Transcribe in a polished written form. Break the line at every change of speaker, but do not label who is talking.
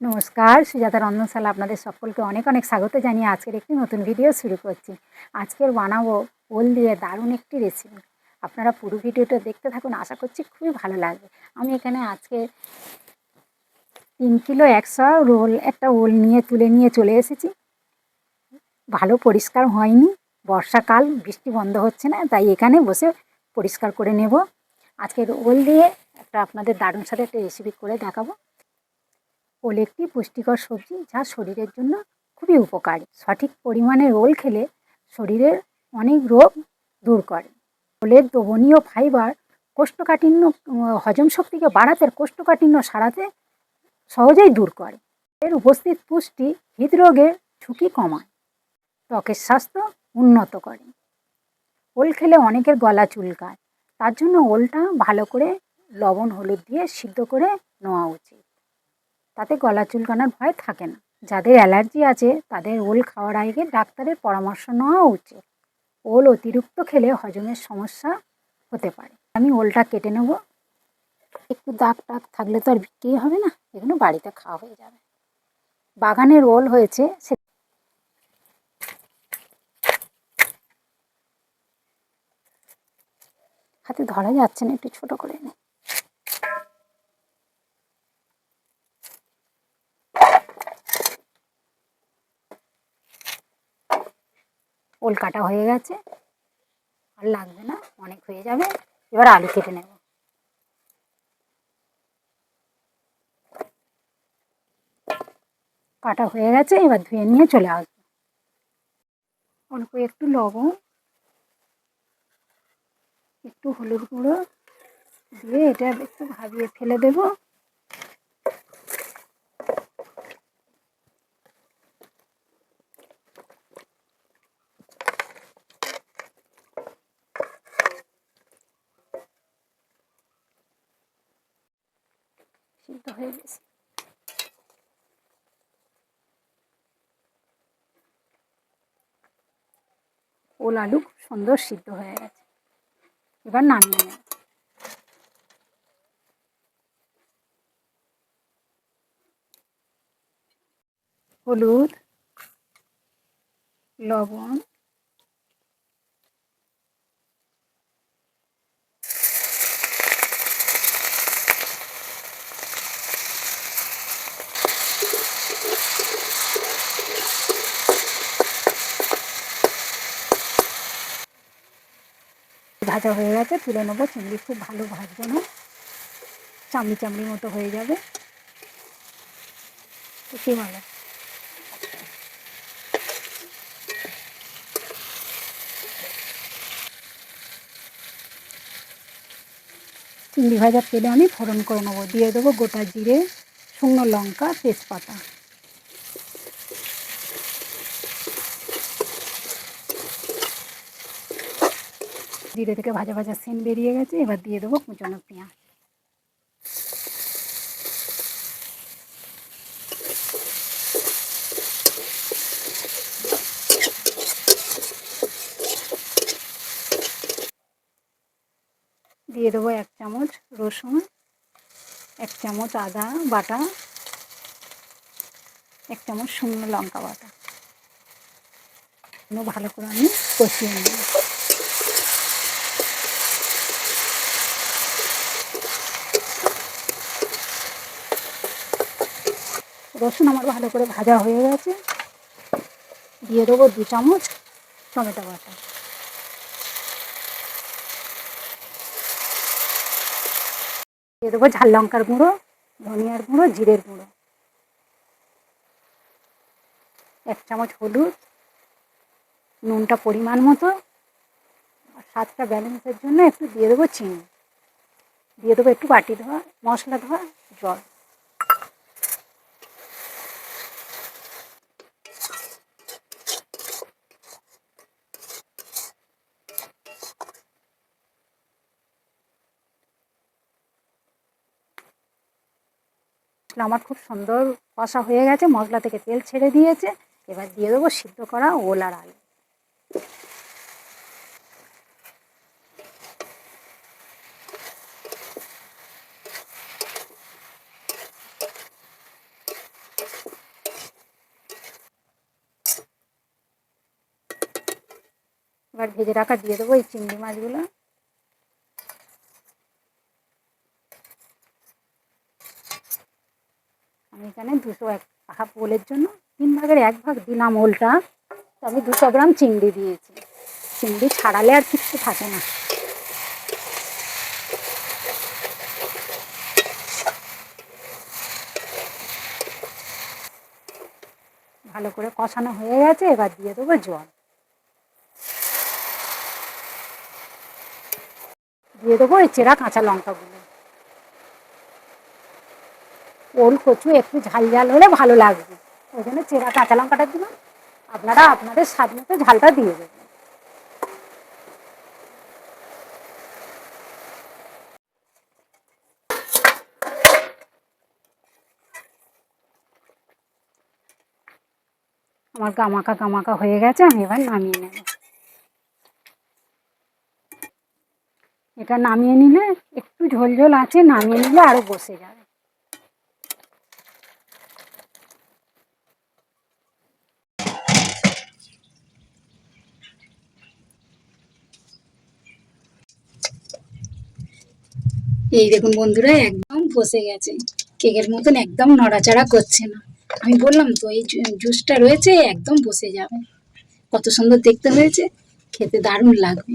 নমস্কার, সুজাতা রন্ধনশালা আপনাদের সকলকে অনেক অনেক স্বাগত জানিয়ে আজকের একটি নতুন ভিডিও শুরু করছি। আজকের বানাবো ওল দিয়ে দারুণ একটি রেসিপি। আপনারা পুরো ভিডিওটা দেখতে থাকুন, আশা করছি খুবই ভালো লাগবে। আমি এখানে আজকে 3 কিলো 100 রোল একটা ওল তুলে নিয়ে চলে এসেছি। ভালো পরিষ্কার হয়নি, বর্ষাকাল, বৃষ্টি বন্ধ হচ্ছে না, তাই এখানে বসে পরিষ্কার করে নেব। আজকের ওল দিয়ে আপনাদের দারুণ সাথে একটা রেসিপি করে দেখাবো। ওল একটি পুষ্টিকর সবজি, যা শরীরের জন্য খুবই উপকারী। সঠিক পরিমাণে ওল খেলে শরীরের অনেক রোগ দূর করে। ওলের দ্রবণীয় ফাইবার কোষ্ঠকাঠিন্য হজম শক্তিকে বাড়াতে, কোষ্ঠকাঠিন্য সারাতে সহজেই দূর করে। এর উপস্থিত পুষ্টি হৃদরোগের ঝুঁকি কমায়, ত্বকের স্বাস্থ্য উন্নত করে। ওল খেলে অনেকের গলা চুলকায়, তার জন্য ওলটা ভালো করে লবণ হলুদ দিয়ে সিদ্ধ করে নেওয়া উচিত। তাতে গলা চুলকানোর ভয় থাকে না। যাদের অ্যালার্জি আছে তাদের ওল খাওয়ার আগে ডাক্তারের পরামর্শ নেওয়া উচিত। ওল অতিরিক্ত খেলে হজমের সমস্যা হতে পারে। আমি ওলটা কেটে নেব। একটু দাগ টাগ থাকলে তো আর বিক্রি হবে না, এগুলো বাড়িতে খাওয়া হয়ে যাবে। বাগানের ওল হয়েছে, সে হাতে ধরা যাচ্ছে না, একটু ছোট করে নে। ওল কাটা হয়ে গেছে, আর লাগবে না, অনেক হয়ে যাবে। এবার আলু কেটে নেব। কাটা হয়ে গেছে, এবার ধুয়ে নিয়ে চলে আসবো। অল্প একটু লবণ, একটু হলুদ গুঁড়ো দিয়ে এটা একটু ভাবিয়ে ফেলে দেব। সিদ্ধ হয়ে গেছে। ওল আলু খুব সুন্দর সিদ্ধ হয়ে গেছে, এবার নামিয়ে নেব। হলুদ, লবণ, ভাজা হয়ে গেছে, তুলে নেবো। চিংড়ি খুব ভালো ভাজবো না, চামড়ি চামড়ি মতো হয়ে যাবে, কি ভালো। চিংড়ি ভাজার তেলে আমি ফোড়ন করে নেবো। দিয়ে দেবো গোটা জিরে, শুকনো লঙ্কা, তেজপাতা। জিরে থেকে ভাজা ভাজা সেন্ট বেরিয়ে গেছে, এবার দিয়ে দেবো কুচানো পেঁয়াজ। দিয়ে দেবো 1 চামচ রসুন, 1 চামচ আদা বাটা, 1 চামচ শুকনো লঙ্কা বাটা। ভালো করে আমি কষিয়ে নেব। রসুন আমার ভালো করে ভাজা হয়ে গেছে, দিয়ে দেবো 2 চামচ টমেটো বাটা। দিয়ে দেবো ঝাল লঙ্কার গুঁড়ো, ধনিয়ার গুঁড়ো, জিরের গুঁড়ো, 1 চামচ হলুদ, নুনটা পরিমাণ মতো, আর স্বাদটা ব্যালেন্সের জন্য একটু দিয়ে দেবো চিনি। দিয়ে দেবো একটু বাটি ধোয়া মশলা ধোয়া জল। আমার খুব সুন্দর কষা হয়ে গেছে, মশলা থেকে তেল ছেড়ে দিয়েছে। এবার দিয়ে দেবো সিদ্ধ করা ওল আর আলু। এবার ভেজে রাখা দিয়ে দেবো এই চিংড়ি মাছগুলো। আমি এখানে 201 ওলের জন্য 3/1 দিলাম ওলটা। তো আমি 200 গ্রাম চিংড়ি দিয়েছি। চিংড়ি ছাড়ালে আর কিছু থাকে না। ভালো করে কষানো হয়ে গেছে, এবার দিয়ে দেবো জল। দিয়ে দেবো এই চেরা কাঁচা লঙ্কাগুলো। ওল কচু একটু ঝাল ঝাল হলে ভালো লাগবে, ওই জন্য চেরা কাঁচা লঙ্কাটা দিলাম। আপনারা আপনাদের স্বাদ মতো ঝালটা দিয়ে দেবেন। আমার গামাকা গামাকা হয়ে গেছে, আমি এবার নামিয়ে নেব। এটা নামিয়ে নিলে একটু ঝোল ঝোল আছে, নামিয়ে নিলে আরও বসে যাবে। এই দেখুন বন্ধুরা, একদম বসে গেছে, কেকের মতন একদম নড়াচড়া করছে না। আমি বললাম তো এই জুসটা রয়েছে, একদম বসে যাবে। কত সুন্দর দেখতে হয়েছে, খেতে দারুণ লাগবে।